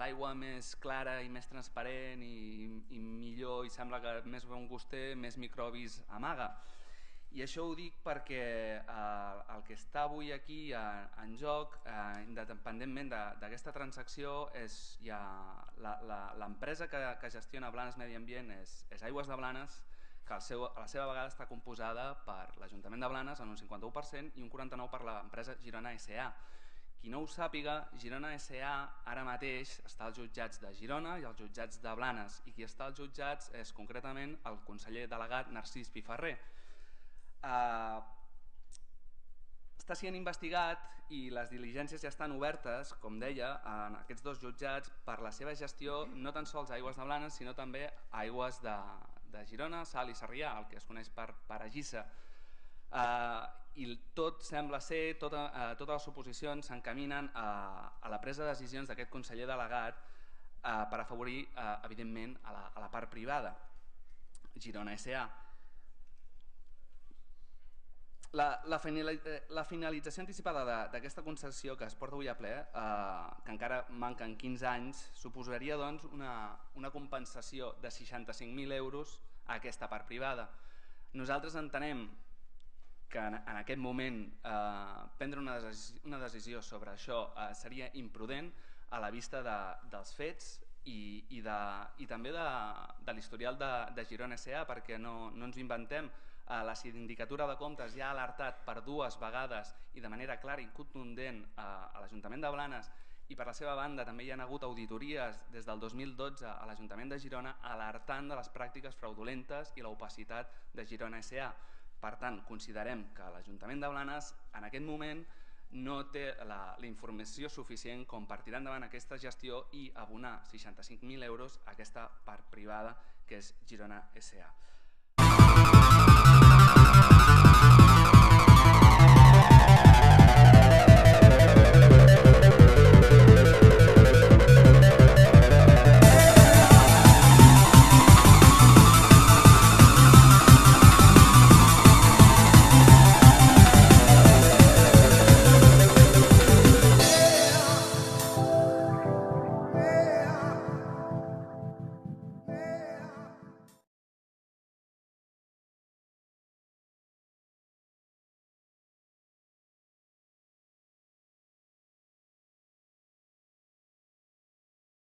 l'aigua més clara i més transparent i millor i sembla que més bon gust té, més microbis amaga. I això ho dic perquè el que està avui aquí en joc, independentment d'aquesta transacció, és l'empresa que gestiona Blanes Medi Ambient és Aigües de Blanes, que a la seva vegada està composada per l'Ajuntament de Blanes en un 51% i un 49% per l'empresa Girona S.A. Qui no ho sàpiga, Girona S.A. ara mateix està als jutjats de Girona i als jutjats de Blanes, i qui està als jutjats és concretament el conseller delegat Narcís Piferrer. Està sent investigat i les diligències ja estan obertes, com deia, en aquests dos jutjats per la seva gestió, no tan sols a Aigües de Blanes, sinó també a Aigües de Girona, Salt i Sarrià, el que es coneix per Agissa. I tot sembla ser, totes les suposicions s'encaminen a la presa de decisions d'aquest conseller delegat per afavorir, evidentment, a la part privada, Girona S.A. La finalització anticipada d'aquesta concessió que es porta avui a ple, que encara manquen 15 anys, suposaria doncs una compensació de 65.000 euros a aquesta part privada. Nosaltres entenem que en aquest moment prendre una decisió sobre això seria imprudent a la vista dels fets i també de l'historial de Girona S.A., perquè no ens inventem. La Sindicatura de Comptes ja ha alertat per 2 vegades i de manera clara i contundent a l'Ajuntament de Blanes, i per la seva banda també hi ha hagut auditories des del 2012 a l'Ajuntament de Girona alertant de les pràctiques fraudulentes i l'opacitat de Girona S.A. Per tant, considerem que l'Ajuntament de Blanes en aquest moment no té la informació suficient com per tirar endavant aquesta gestió i abonar 65.000 euros a aquesta part privada que és Girona S.A.